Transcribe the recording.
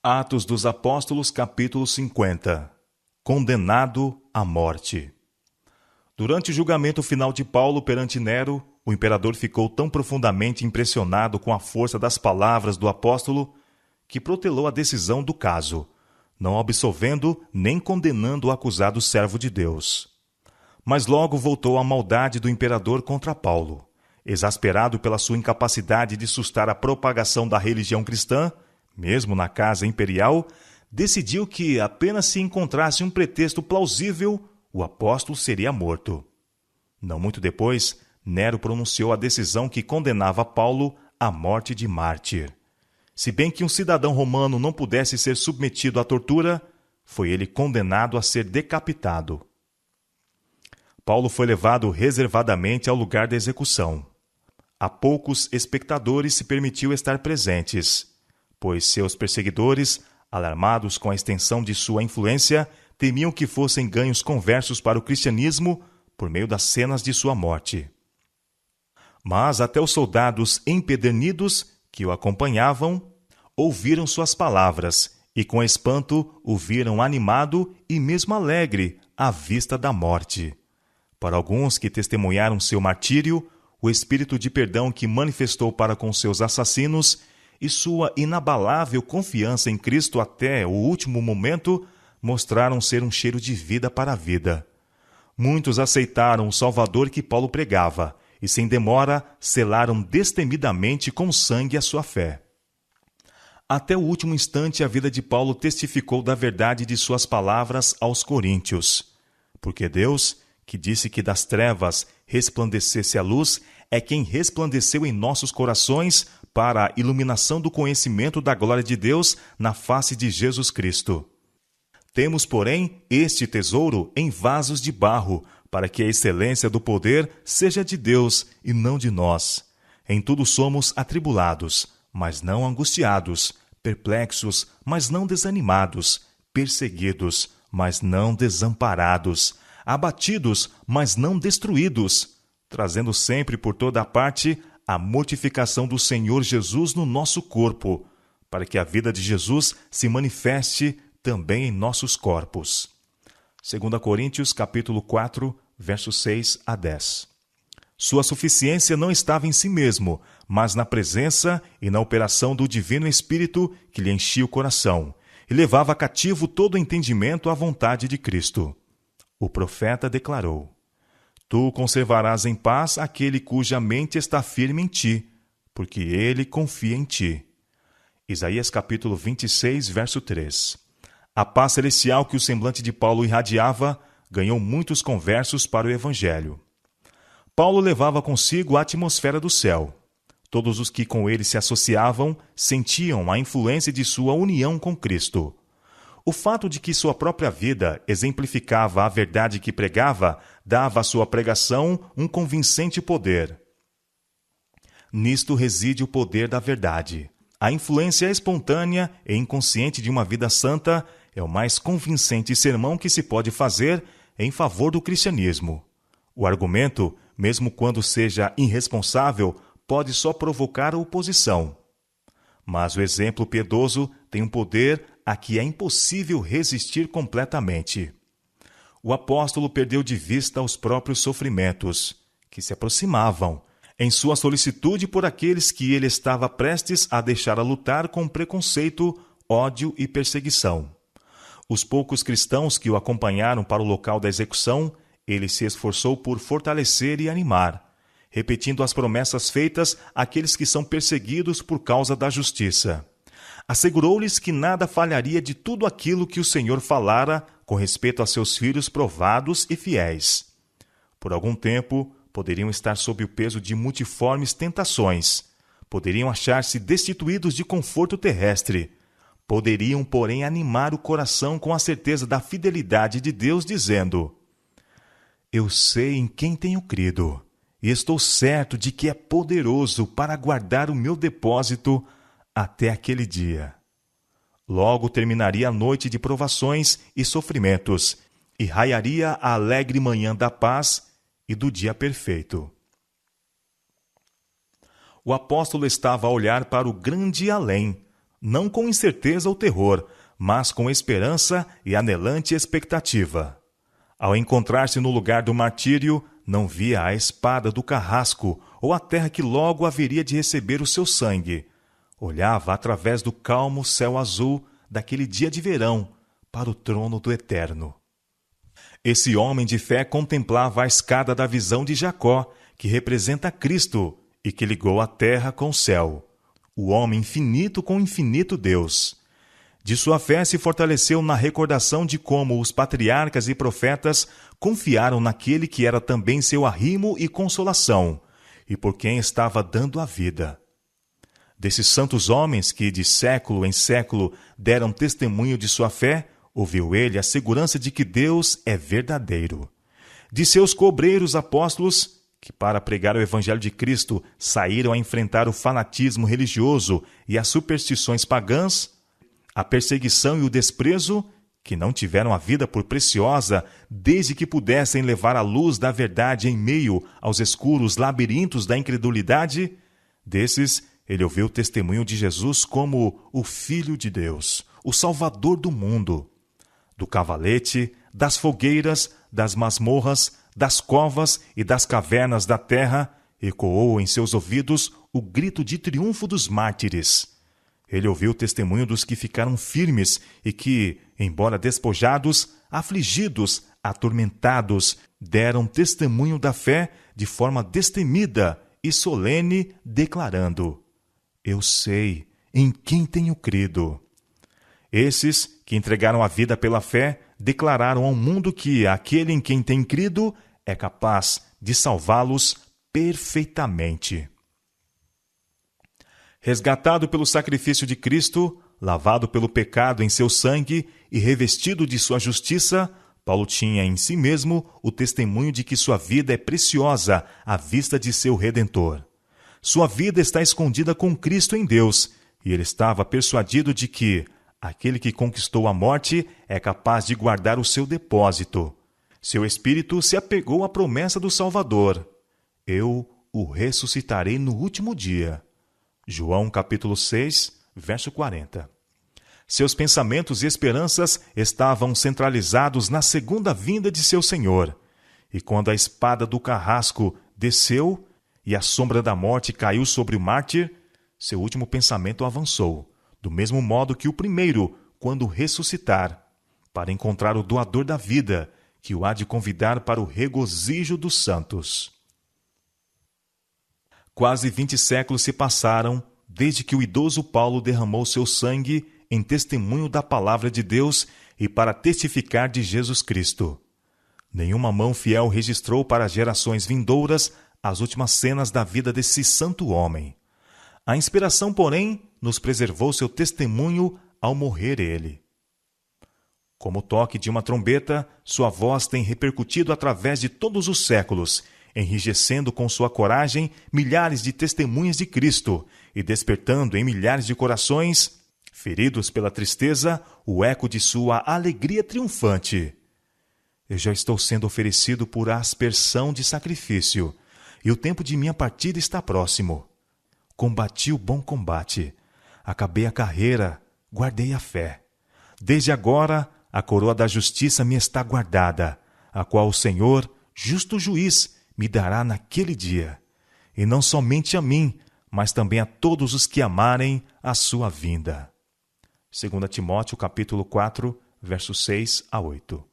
Atos dos Apóstolos, capítulo 50. Condenado à morte. Durante o julgamento final de Paulo perante Nero, o imperador ficou tão profundamente impressionado com a força das palavras do apóstolo que protelou a decisão do caso, não absolvendo nem condenando o acusado servo de Deus. Mas logo voltou a maldade do imperador contra Paulo. Exasperado pela sua incapacidade de sustar a propagação da religião cristã, mesmo na casa imperial, decidiu que, apenas se encontrasse um pretexto plausível, o apóstolo seria morto. Não muito depois, Nero pronunciou a decisão que condenava Paulo à morte de mártir. Se bem que um cidadão romano não pudesse ser submetido à tortura, foi ele condenado a ser decapitado. Paulo foi levado reservadamente ao lugar da execução. A poucos espectadores se permitiu estar presentes, pois seus perseguidores, alarmados com a extensão de sua influência, temiam que fossem ganhos conversos para o cristianismo por meio das cenas de sua morte. Mas até os soldados empedernidos que o acompanhavam ouviram suas palavras e com espanto o viram animado e mesmo alegre à vista da morte. Para alguns que testemunharam seu martírio, o espírito de perdão que manifestou para com seus assassinos e sua inabalável confiança em Cristo até o último momento mostraram ser um cheiro de vida para a vida. Muitos aceitaram o Salvador que Paulo pregava e, sem demora, selaram destemidamente com sangue a sua fé. Até o último instante, a vida de Paulo testificou da verdade de suas palavras aos coríntios. Porque Deus, que disse que das trevas resplandecesse a luz, é quem resplandeceu em nossos corações para a iluminação do conhecimento da glória de Deus na face de Jesus Cristo. Temos, porém, este tesouro em vasos de barro, para que a excelência do poder seja de Deus e não de nós. Em tudo somos atribulados, mas não angustiados, perplexos, mas não desanimados, perseguidos, mas não desamparados, abatidos, mas não destruídos, trazendo sempre por toda a parte a mortificação do Senhor Jesus no nosso corpo, para que a vida de Jesus se manifeste também em nossos corpos. 2 Coríntios, capítulo 4, versos 6 a 10. Sua suficiência não estava em si mesmo, mas na presença e na operação do Divino Espírito que lhe enchia o coração e levava cativo todo o entendimento à vontade de Cristo. O profeta declarou: Tu conservarás em paz aquele cuja mente está firme em ti, porque ele confia em ti. Isaías capítulo 26, verso 3. A paz celestial que o semblante de Paulo irradiava ganhou muitos conversos para o Evangelho. Paulo levava consigo a atmosfera do céu. Todos os que com ele se associavam sentiam a influência de sua união com Cristo. O fato de que sua própria vida exemplificava a verdade que pregava dava à sua pregação um convincente poder. Nisto reside o poder da verdade. A influência espontânea e inconsciente de uma vida santa é o mais convincente sermão que se pode fazer em favor do cristianismo. O argumento, mesmo quando seja irresponsável, pode só provocar oposição. Mas o exemplo piedoso tem um poder a que é impossível resistir completamente. O apóstolo perdeu de vista os próprios sofrimentos, que se aproximavam, em sua solicitude por aqueles que ele estava prestes a deixar a lutar com preconceito, ódio e perseguição. Os poucos cristãos que o acompanharam para o local da execução, ele se esforçou por fortalecer e animar, repetindo as promessas feitas àqueles que são perseguidos por causa da justiça. Assegurou-lhes que nada falharia de tudo aquilo que o Senhor falara com respeito a seus filhos provados e fiéis. Por algum tempo, poderiam estar sob o peso de multiformes tentações, poderiam achar-se destituídos de conforto terrestre, poderiam, porém, animar o coração com a certeza da fidelidade de Deus, dizendo: Eu sei em quem tenho crido, e estou certo de que é poderoso para guardar o meu depósito até aquele dia. Logo terminaria a noite de provações e sofrimentos, e raiaria a alegre manhã da paz e do dia perfeito. O apóstolo estava a olhar para o grande além, não com incerteza ou terror, mas com esperança e anelante expectativa. Ao encontrar-se no lugar do martírio, não via a espada do carrasco ou a terra que logo haveria de receber o seu sangue. Olhava através do calmo céu azul daquele dia de verão para o trono do Eterno. Esse homem de fé contemplava a escada da visão de Jacó, que representa Cristo e que ligou a terra com o céu, o homem infinito com o infinito Deus. De sua fé se fortaleceu na recordação de como os patriarcas e profetas confiaram naquele que era também seu arrimo e consolação, e por quem estava dando a vida. Desses santos homens que, de século em século, deram testemunho de sua fé, ouviu ele a segurança de que Deus é verdadeiro. De seus cobreiros apóstolos, que para pregar o Evangelho de Cristo saíram a enfrentar o fanatismo religioso e as superstições pagãs, a perseguição e o desprezo, que não tiveram a vida por preciosa desde que pudessem levar a luz da verdade em meio aos escuros labirintos da incredulidade, desses ele ouviu o testemunho de Jesus como o Filho de Deus, o Salvador do mundo. Do cavalete, das fogueiras, das masmorras, das covas e das cavernas da terra, ecoou em seus ouvidos o grito de triunfo dos mártires. Ele ouviu o testemunho dos que ficaram firmes e que, embora despojados, afligidos, atormentados, deram testemunho da fé de forma destemida e solene, declarando: Eu sei em quem tenho crido. Esses que entregaram a vida pela fé declararam ao mundo que aquele em quem tem crido é capaz de salvá-los perfeitamente. Resgatado pelo sacrifício de Cristo, lavado pelo pecado em seu sangue e revestido de sua justiça, Paulo tinha em si mesmo o testemunho de que sua vida é preciosa à vista de seu Redentor. Sua vida está escondida com Cristo em Deus, e ele estava persuadido de que aquele que conquistou a morte é capaz de guardar o seu depósito. Seu espírito se apegou à promessa do Salvador: Eu o ressuscitarei no último dia. João capítulo 6, verso 40. Seus pensamentos e esperanças estavam centralizados na segunda vinda de seu Senhor. E quando a espada do carrasco desceu e a sombra da morte caiu sobre o mártir, seu último pensamento avançou, do mesmo modo que o primeiro, quando ressuscitar, para encontrar o doador da vida, que o há de convidar para o regozijo dos santos. Quase 20 séculos se passaram desde que o idoso Paulo derramou seu sangue em testemunho da palavra de Deus e para testificar de Jesus Cristo. Nenhuma mão fiel registrou para gerações vindouras as últimas cenas da vida desse santo homem. A inspiração, porém, nos preservou seu testemunho ao morrer ele. Como o toque de uma trombeta, sua voz tem repercutido através de todos os séculos, enrijecendo com sua coragem milhares de testemunhas de Cristo e despertando em milhares de corações, feridos pela tristeza, o eco de sua alegria triunfante. Eu já estou sendo oferecido por aspersão de sacrifício, e o tempo de minha partida está próximo. Combati o bom combate, acabei a carreira, guardei a fé. Desde agora, a coroa da justiça me está guardada, a qual o Senhor, justo juiz, me dará naquele dia, e não somente a mim, mas também a todos os que amarem a sua vinda. 2 Timóteo, capítulo 4, versos 6 a 8.